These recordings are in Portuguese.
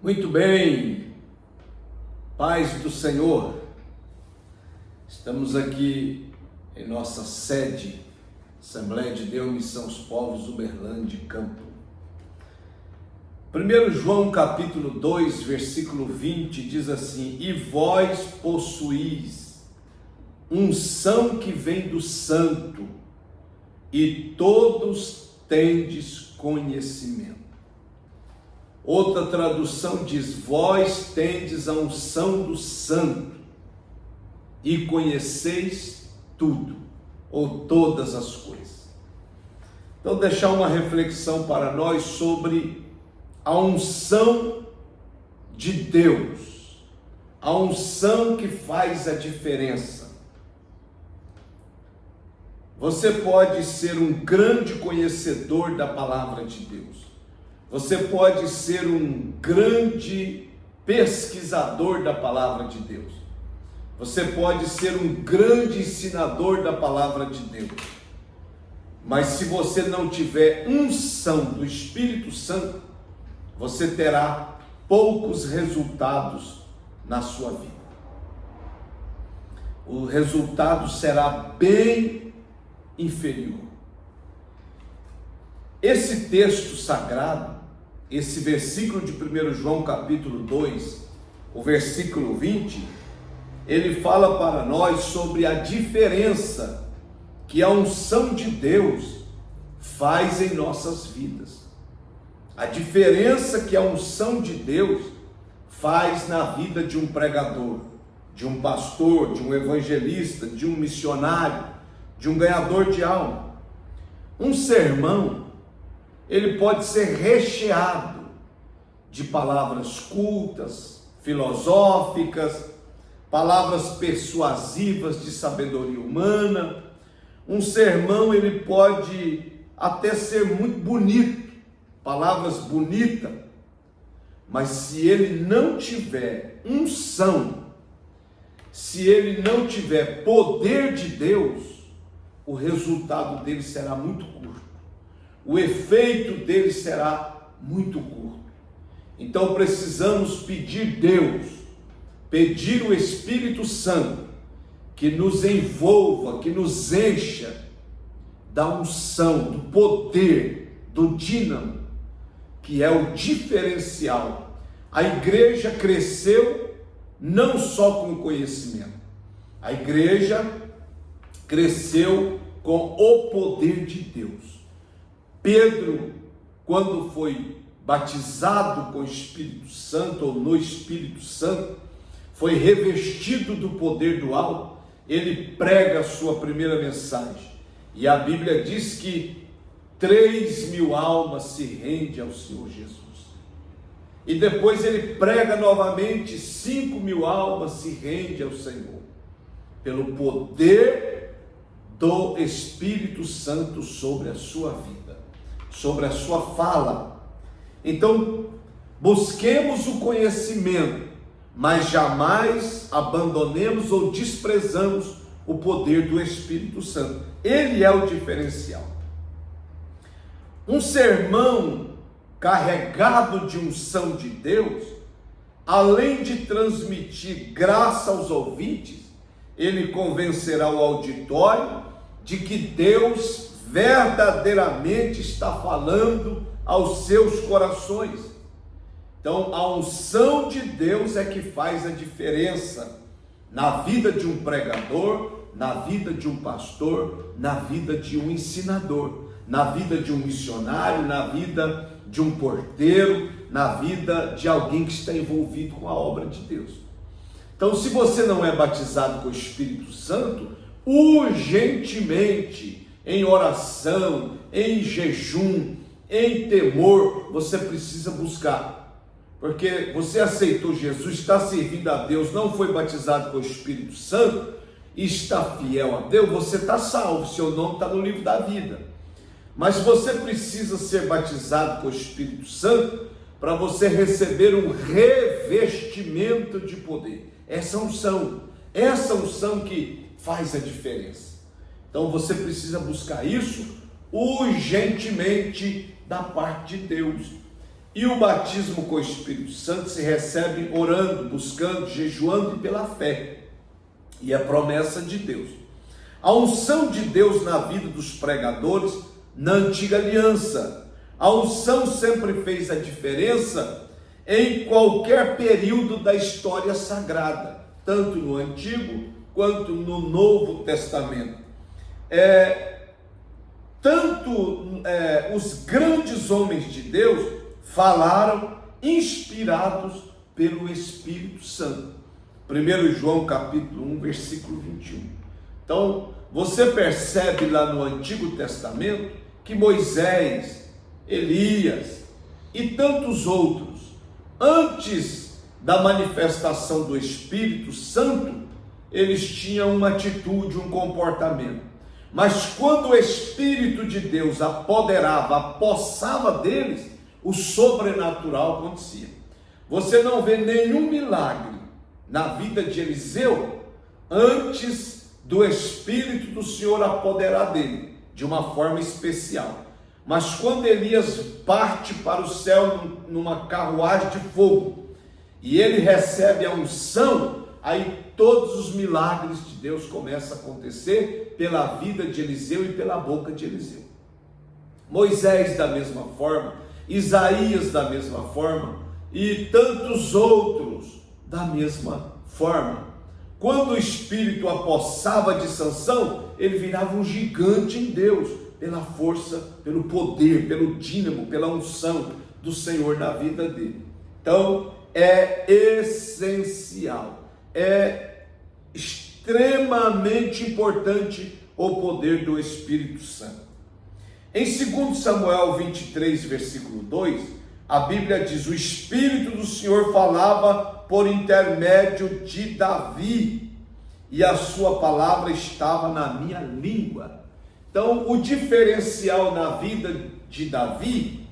Muito bem, paz do Senhor. Estamos aqui em nossa sede, Assembleia de Deus, Missão aos Povos, Uberlândia, Campo. 1 João capítulo 2, versículo 20 diz assim: E vós possuís unção que vem do Santo, e todos tendes conhecimento. Outra tradução diz: vós tendes a unção do Santo e conheceis tudo, ou todas as coisas. Então, deixar uma reflexão para nós sobre a unção de Deus, a unção que faz a diferença. Você pode ser um grande conhecedor da palavra de Deus. Você pode ser um grande pesquisador da palavra de Deus. Você pode ser um grande ensinador da palavra de Deus. Mas se você não tiver unção do Espírito Santo, você terá poucos resultados na sua vida. O resultado será bem inferior. Esse texto sagrado, esse versículo de 1 João capítulo 2, o versículo 20, ele fala para nós sobre a diferença que a unção de Deus faz em nossas vidas. A diferença que a unção de Deus faz na vida de um pregador, de um pastor, de um evangelista, de um missionário, de um ganhador de alma. Um sermão, ele pode ser recheado de palavras cultas, filosóficas, palavras persuasivas de sabedoria humana. Um sermão, ele pode até ser muito bonito, palavras bonitas, mas se ele não tiver unção, se ele não tiver poder de Deus, o resultado dele será muito curto. O efeito dele será muito curto. Então precisamos pedir Deus, pedir o Espírito Santo, que nos envolva, que nos encha da unção, do poder, do dínamo, que é o diferencial. A igreja cresceu não só com conhecimento, a igreja cresceu com o poder de Deus. Pedro, quando foi batizado com o Espírito Santo, ou no Espírito Santo, foi revestido do poder do alto, ele prega a sua primeira mensagem, e a Bíblia diz que 3.000 almas se rendem ao Senhor Jesus, e depois ele prega novamente, 5.000 almas se rendem ao Senhor, pelo poder do Espírito Santo sobre a sua vida, sobre a sua fala. Então, busquemos o conhecimento, mas jamais abandonemos ou desprezamos o poder do Espírito Santo. Ele é o diferencial. Um sermão carregado de unção de Deus, além de transmitir graça aos ouvintes, ele convencerá o auditório de que Deus verdadeiramente está falando aos seus corações. Então, a unção de Deus é que faz a diferença na vida de um pregador, na vida de um pastor, na vida de um ensinador, na vida de um missionário, na vida de um porteiro, na vida de alguém que está envolvido com a obra de Deus. Então, se você não é batizado com o Espírito Santo, urgentemente, em oração, em jejum, em temor, você precisa buscar, porque você aceitou Jesus, está servindo a Deus, não foi batizado com o Espírito Santo, e está fiel a Deus, você está salvo, seu nome está no livro da vida. Mas você precisa ser batizado com o Espírito Santo para você receber um revestimento de poder. Essa unção que faz a diferença. Então você precisa buscar isso urgentemente da parte de Deus. E o batismo com o Espírito Santo se recebe orando, buscando, jejuando e pela fé. E a promessa de Deus. A unção de Deus na vida dos pregadores na antiga aliança. A unção sempre fez a diferença em qualquer período da história sagrada, tanto no Antigo quanto no Novo Testamento. Os grandes homens de Deus falaram inspirados pelo Espírito Santo. 1 João capítulo 1, versículo 21. Então, você percebe lá no Antigo Testamento que Moisés, Elias e tantos outros, antes da manifestação do Espírito Santo, eles tinham uma atitude, um comportamento. Mas quando o Espírito de Deus apoderava, apossava deles, o sobrenatural acontecia. Você não vê nenhum milagre na vida de Eliseu antes do Espírito do Senhor apoderar dele, de uma forma especial. Mas quando Elias parte para o céu numa carruagem de fogo, e ele recebe a unção, aí todos os milagres de Deus começam a acontecer pela vida de Eliseu e pela boca de Eliseu. Moisés da mesma forma, Isaías da mesma forma e tantos outros da mesma forma. Quando o Espírito apossava de Sansão, ele virava um gigante em Deus, pela força, pelo poder, pelo dínamo, pela unção do Senhor na vida dele. Então, é essencial, é extremamente importante o poder do Espírito Santo. Em 2 Samuel 23, versículo 2, a Bíblia diz: o Espírito do Senhor falava por intermédio de Davi, e a sua palavra estava na minha língua. Então, o diferencial na vida de Davi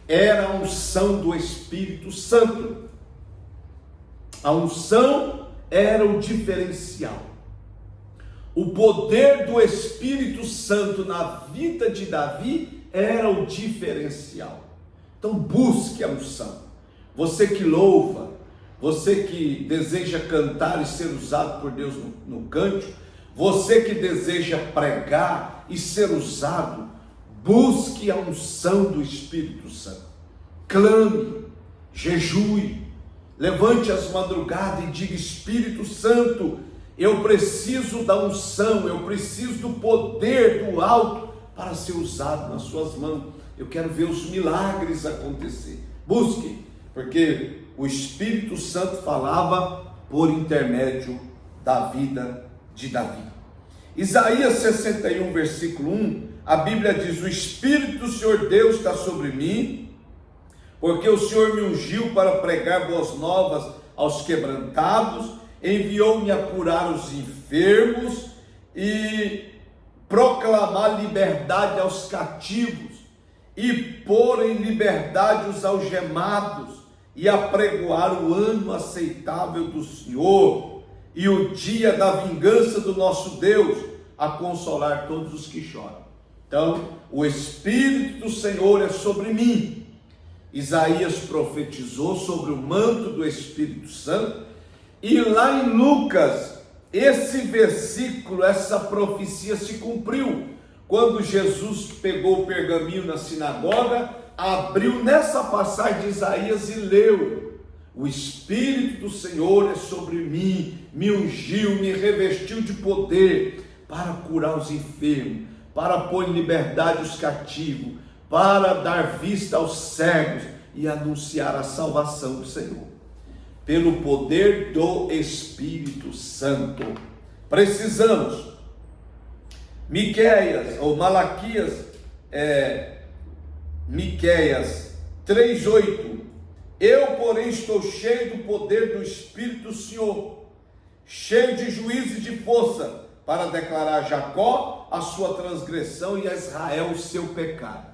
era a unção do Espírito Santo. A unção era o diferencial. O poder do Espírito Santo na vida de Davi era o diferencial. Então busque a unção. Você que louva, você que deseja cantar e ser usado por Deus no cântico, você que deseja pregar e ser usado, busque a unção do Espírito Santo. Clame, jejue, levante as madrugadas e diga: Espírito Santo, eu preciso da unção, eu preciso do poder do alto para ser usado nas suas mãos. Eu quero ver os milagres acontecer. Busque, porque o Espírito Santo falava por intermédio da vida de Davi. Isaías 61, versículo 1, a Bíblia diz: o Espírito do Senhor Deus está sobre mim, porque o Senhor me ungiu para pregar boas novas aos quebrantados, enviou-me a curar os enfermos e proclamar liberdade aos cativos e pôr em liberdade os algemados e apregoar o ano aceitável do Senhor e o dia da vingança do nosso Deus, a consolar todos os que choram. Então, o Espírito do Senhor é sobre mim. Isaías profetizou sobre o manto do Espírito Santo. E lá em Lucas, esse versículo, essa profecia se cumpriu, quando Jesus pegou o pergaminho na sinagoga, abriu nessa passagem de Isaías e leu: o Espírito do Senhor é sobre mim, me ungiu, me revestiu de poder para curar os enfermos, para pôr em liberdade os cativos, para dar vista aos cegos e anunciar a salvação do Senhor. Pelo poder do Espírito Santo. Precisamos. Miqueias 3:8. Eu, porém, estou cheio do poder do Espírito do Senhor, cheio de juízo e de força, para declarar a Jacó a sua transgressão e a Israel o seu pecado.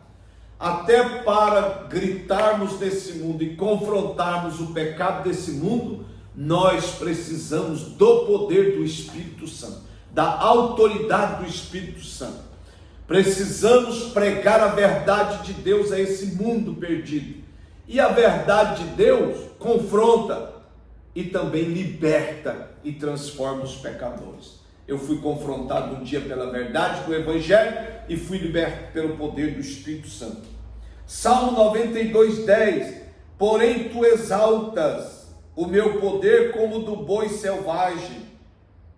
Até para gritarmos nesse mundo e confrontarmos o pecado desse mundo, nós precisamos do poder do Espírito Santo, da autoridade do Espírito Santo. Precisamos pregar a verdade de Deus a esse mundo perdido. E a verdade de Deus confronta e também liberta e transforma os pecadores. Eu fui confrontado um dia pela verdade do Evangelho e fui liberto pelo poder do Espírito Santo. Salmo 92:10: porém tu exaltas o meu poder como do boi selvagem,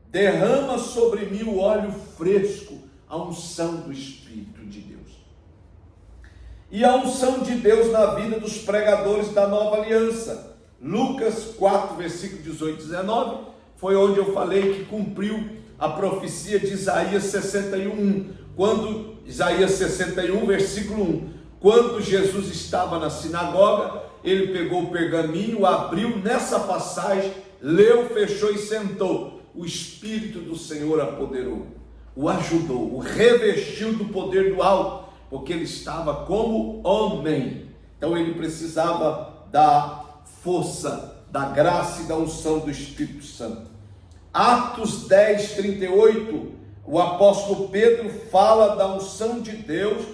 derrama sobre mim o óleo fresco, a unção do Espírito de Deus. E a unção de Deus na vida dos pregadores da nova aliança. Lucas 4, versículo 18 e 19, foi onde eu falei que cumpriu a profecia de Isaías 61, Isaías 61, versículo 1, quando Jesus estava na sinagoga, ele pegou o pergaminho, abriu nessa passagem, leu, fechou e sentou. O Espírito do Senhor apoderou, o ajudou, o revestiu do poder do alto, porque ele estava como homem. Então ele precisava da força, da graça e da unção do Espírito Santo. Atos 10, 38, o apóstolo Pedro fala da unção de Deus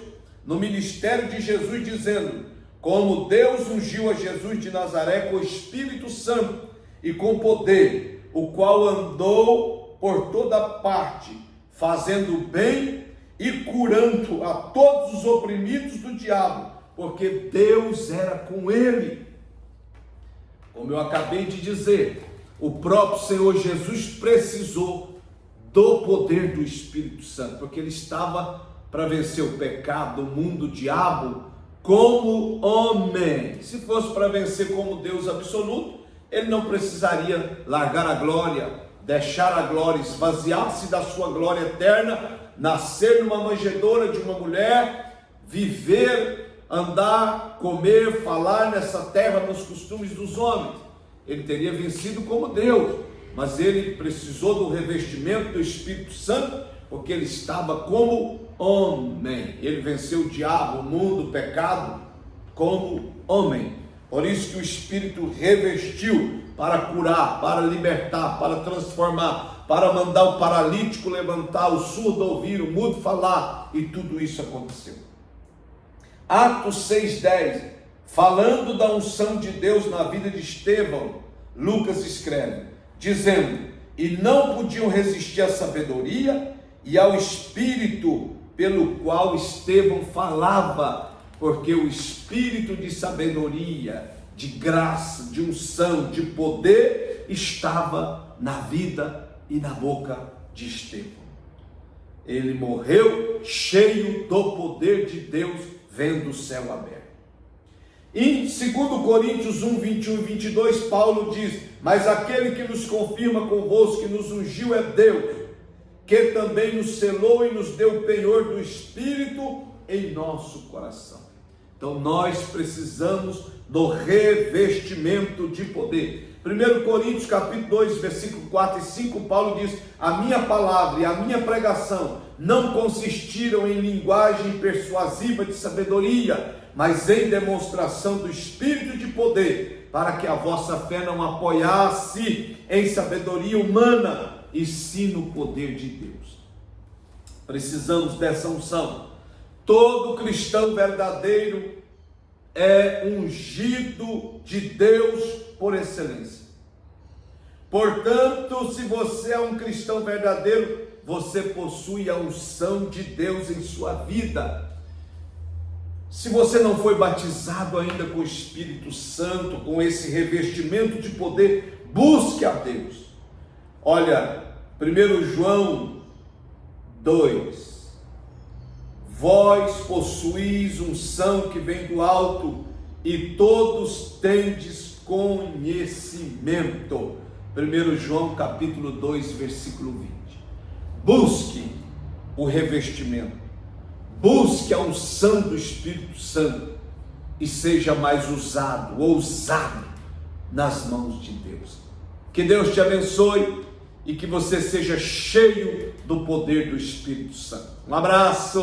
no ministério de Jesus, dizendo: como Deus ungiu a Jesus de Nazaré com o Espírito Santo e com poder, o qual andou por toda parte, fazendo bem e curando a todos os oprimidos do diabo, porque Deus era com ele. Como eu acabei de dizer, o próprio Senhor Jesus precisou do poder do Espírito Santo, porque ele estava para vencer o pecado, o mundo, o diabo, como homem. Se fosse para vencer como Deus absoluto, ele não precisaria largar a glória, deixar a glória, esvaziar-se da sua glória eterna, nascer numa manjedoura de uma mulher, viver, andar, comer, falar nessa terra nos costumes dos homens. Ele teria vencido como Deus, mas ele precisou do revestimento do Espírito Santo, porque ele estava como homem. Ele venceu o diabo, o mundo, o pecado, como homem. Por isso que o Espírito revestiu para curar, para libertar, para transformar, para mandar o paralítico levantar, o surdo ouvir, o mudo falar, e tudo isso aconteceu. Atos 6:10, falando da unção de Deus na vida de Estevão, Lucas escreve, dizendo: e não podiam resistir à sabedoria e ao Espírito pelo qual Estevão falava, porque o Espírito de sabedoria, de graça, de unção, de poder, estava na vida e na boca de Estevão. Ele morreu cheio do poder de Deus, vendo o céu aberto. Em 2 Coríntios 1, 21 e 22, Paulo diz: mas aquele que nos confirma convosco, que nos ungiu, é Deus, que também nos selou e nos deu o penhor do Espírito em nosso coração. Então nós precisamos do revestimento de poder. 1 Coríntios capítulo 2, versículo 4 e 5, Paulo diz: a minha palavra e a minha pregação não consistiram em linguagem persuasiva de sabedoria, mas em demonstração do Espírito de poder, para que a vossa fé não apoiasse em sabedoria humana, e sim no poder de Deus. Precisamos dessa unção. Todo cristão verdadeiro é ungido de Deus por excelência. Portanto, se você é um cristão verdadeiro, você possui a unção de Deus em sua vida. Se você não foi batizado ainda com o Espírito Santo, com esse revestimento de poder, busque a Deus. Olha, 1 João 2, vós possuís unção que vem do alto, e todos tendes conhecimento. 1 João capítulo 2, versículo 20. Busque o revestimento, busque a unção do Espírito Santo, e seja mais ousado nas mãos de Deus. Que Deus te abençoe, e que você seja cheio do poder do Espírito Santo. Um abraço!